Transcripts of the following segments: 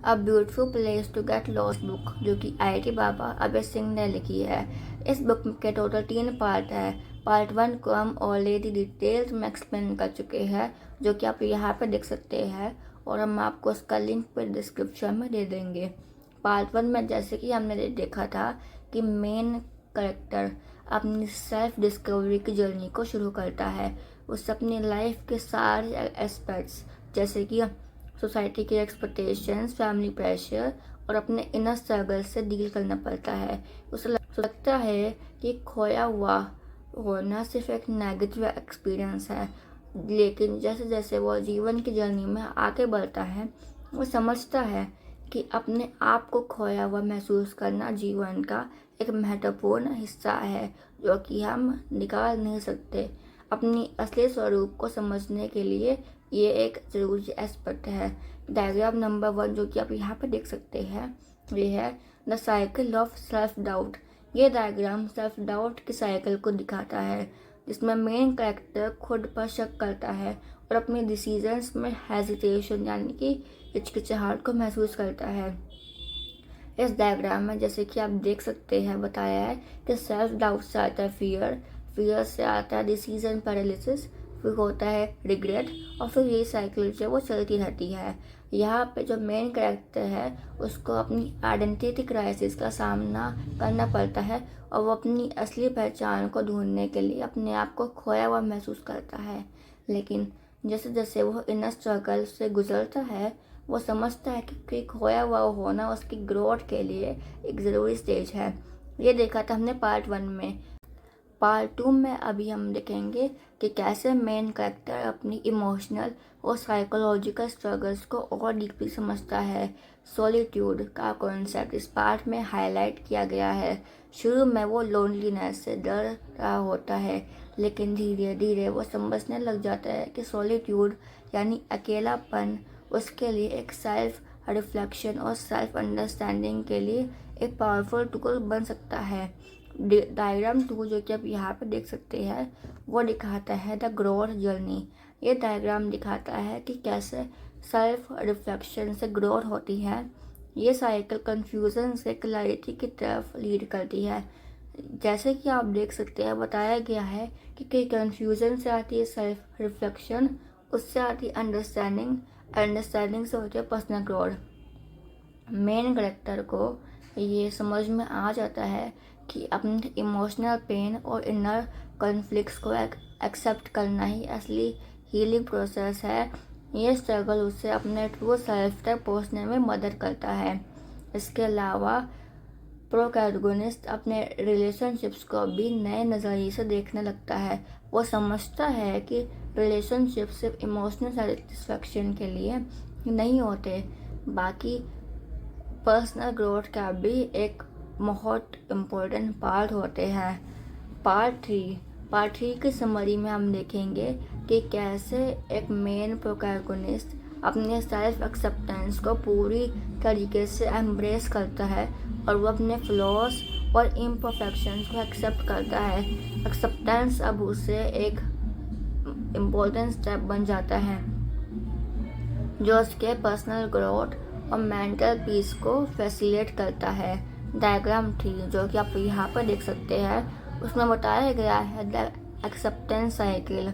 A beautiful place to get lost book, जो कि IIT बाबा अभय सिंह ने लिखी है। इस बुक के टोटल 3 पार्ट है। पार्ट 1 को हम ऑलरेडी डिटेल्स में एक्सप्लेन कर चुके हैं, जो कि आप यहाँ पे देख सकते हैं, और हम आपको उसका लिंक पर डिस्क्रिप्शन में दे देंगे। पार्ट 1 में जैसे कि हमने देखा था कि मेन करेक्टर अपनी सेल्फ डिस्कवरी की जर्नी को शुरू करता है। उसे अपनी लाइफ के सारे एस्पेक्ट्स, जैसे कि सोसाइटी के एक्सपेक्टेशंस, फैमिली प्रेशर और अपने इनर स्ट्रगल से डील करना पड़ता है। उसे लगता है कि खोया हुआ होना सिर्फ एक नेगेटिव एक्सपीरियंस है, लेकिन जैसे जैसे वो जीवन की जर्नी में आगे बढ़ता है, वो समझता है कि अपने आप को खोया हुआ महसूस करना जीवन का एक महत्वपूर्ण हिस्सा है, जो कि हम निकाल नहीं सकते। अपनी असली स्वरूप को समझने के लिए ये एक ज़रूरी एस्पेक्ट है। डायग्राम नंबर 1, जो कि आप यहाँ पे देख सकते हैं, ये है the cycle of self doubt. ये डायग्राम सेल्फ डाउट की साइकिल को दिखाता है, जिसमें मेन कैरेक्टर खुद पर शक करता है और अपने डिसीजंस में हेजिटेशन यानी कि हिचकिचाहट को महसूस करता है। इस डायग्राम में जैसे कि आप देख सकते हैं, बताया है कि सेल्फ डाउट से आता है फियर, फियर से आता है डिसीजन पैरालिसिस, फिर होता है रिग्रेट, और फिर ये साइकिल जो वो चलती रहती है। यहाँ पे जो मेन कैरेक्टर है उसको अपनी आइडेंटिटी क्राइसिस का सामना करना पड़ता है, और वो अपनी असली पहचान को ढूंढने के लिए अपने आप को खोया हुआ महसूस करता है। लेकिन जैसे जैसे वो इनर स्ट्रगल से गुजरता है, वो समझता है कि खोया हुआ होना उसकी ग्रोथ के लिए एक ज़रूरी स्टेज है। ये देखा था हमने पार्ट 1 में। पार्ट 2 में अभी हम देखेंगे कि कैसे मेन कैरेक्टर अपनी इमोशनल और साइकोलॉजिकल स्ट्रगल्स को और डीपली समझता है। सॉलिट्यूड का कॉन्सेप्ट इस पार्ट में हाईलाइट किया गया है। शुरू में वो लोनलीनेस से डर रहा होता है, लेकिन धीरे धीरे वो समझने लग जाता है कि सॉलिट्यूड यानी अकेलापन उसके लिए एक सेल्फ रिफ्लेक्शन और सेल्फ अंडरस्टैंडिंग के लिए एक पावरफुल टूल बन सकता है। डायग्राम 2, जो कि आप यहाँ पे देख सकते हैं, वो दिखाता है द ग्रोथ जर्नी। ये डायग्राम दिखाता है कि कैसे सेल्फ रिफ्लेक्शन से ग्रोथ होती है। ये साइकिल कंफ्यूजन से क्लैरिटी की तरफ लीड करती है। जैसे कि आप देख सकते हैं, बताया गया है कि कंफ्यूजन से आती है सेल्फ रिफ्लेक्शन, उससे आती है अंडरस्टैंडिंग, अंडरस्टैंडिंग से होती है पर्सनल ग्रोथ। मेन कैरेक्टर को ये समझ में आ जाता है कि अपने इमोशनल पेन और इनर कॉन्फ्लिक्ट्स को एक्सेप्ट करना ही असली हीलिंग प्रोसेस है। ये स्ट्रगल उसे अपने ट्रू सेल्फ तक पहुंचने में मदद करता है। इसके अलावा प्रोटैगनिस्ट अपने रिलेशनशिप्स को भी नए नज़रिए से देखने लगता है। वो समझता है कि रिलेशनशिप सिर्फ इमोशनल सेटिस्फैक्शन के लिए नहीं होते, बाकी पर्सनल ग्रोथ का भी एक बहुत इम्पोर्टेंट पार्ट होते हैं। पार्ट 3 की समरी में हम देखेंगे कि कैसे एक मेन प्रोटैगनिस्ट अपने सेल्फ एक्सेप्टेंस को पूरी तरीके से एम्ब्रेस करता है, और वो अपने फ्लॉज और इम्परफेक्शंस को एक्सेप्ट करता है। एक्सेप्टेंस अब उसे एक इम्पोर्टेंट स्टेप बन जाता है, जो उसके पर्सनल ग्रोथ और मेंटल पीस को फैसिलिटेट करता है। डायग्राम 3, जो कि आप यहाँ पर देख सकते हैं, उसमें बताया गया है द एक्सेप्टेंस साइकिल।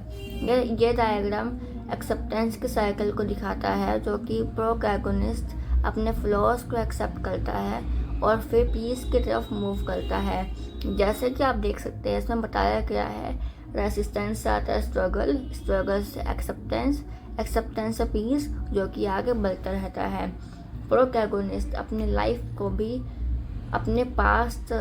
ये डायग्राम एक्सेप्टेंस की साइकिल को दिखाता है, जो कि प्रोटैगनिस्ट अपने फ्लॉज को एक्सेप्ट करता है और फिर पीस की तरफ मूव करता है। जैसे कि आप देख सकते हैं, इसमें बताया गया है रेसिस्टेंस से आता है स्ट्रगल, स्ट्रगल से एक्सेप्टेंस, एक्सेप्टेंस से पीस, जो कि आगे बढ़ता रहता है। प्रोटैगनिस्ट अपनी लाइफ को भी अपने पास्ट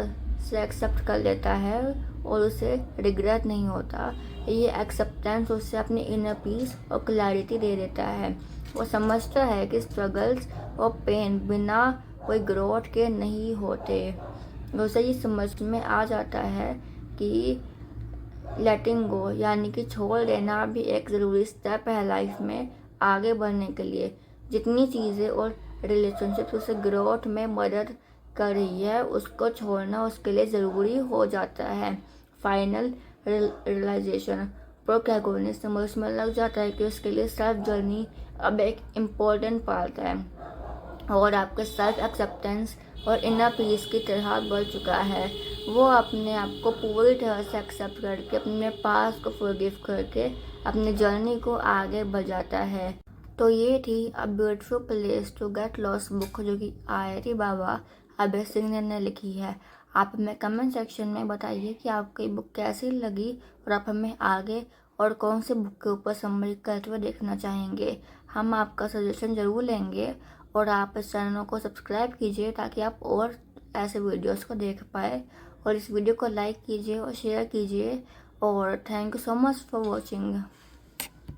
से एक्सेप्ट कर लेता है और उसे रिग्रेट नहीं होता। ये एक्सेप्टेंस उसे अपनी इनर पीस और क्लैरिटी दे देता है। वो समझता है कि स्ट्रगल्स और पेन बिना कोई ग्रोथ के नहीं होते। उसे ये समझ में आ जाता है कि लेटिंग गो यानी कि छोड़ देना भी एक ज़रूरी स्टेप है लाइफ में आगे बढ़ने के लिए। जितनी चीज़ें और रिलेशनशिप उसे ग्रोथ में मदद कर रही है, उसको छोड़ना उसके लिए ज़रूरी हो जाता है। फाइनल रियलाइजेशन, प्रोटैगनिस्ट समझ में लग जाता है कि उसके लिए सेल्फ जर्नी अब एक इम्पोर्टेंट पार्ट है। और आपके सेल्फ एक्सेप्टेंस और इनर पीस की तरह बढ़ चुका है। वो अपने आप को पूरी तरह से एक्सेप्ट करके अपने पास को फॉरगिव करके अपनी जर्नी को आगे बढ़ाता है। तो ये थी a beautiful place to get lost book, जो कि IIT बाबा अभय सिंह ने लिखी है। आप हमें कमेंट सेक्शन में बताइए कि आपको ये बुक कैसी लगी और आप हमें आगे और कौन से बुक के ऊपर समरी करते हुए देखना चाहेंगे। हम आपका सजेशन ज़रूर लेंगे और आप इस चैनल को सब्सक्राइब कीजिए ताकि आप और ऐसे वीडियोस को देख पाए, और इस वीडियो को लाइक कीजिए और शेयर कीजिए। और thank you so much for watching.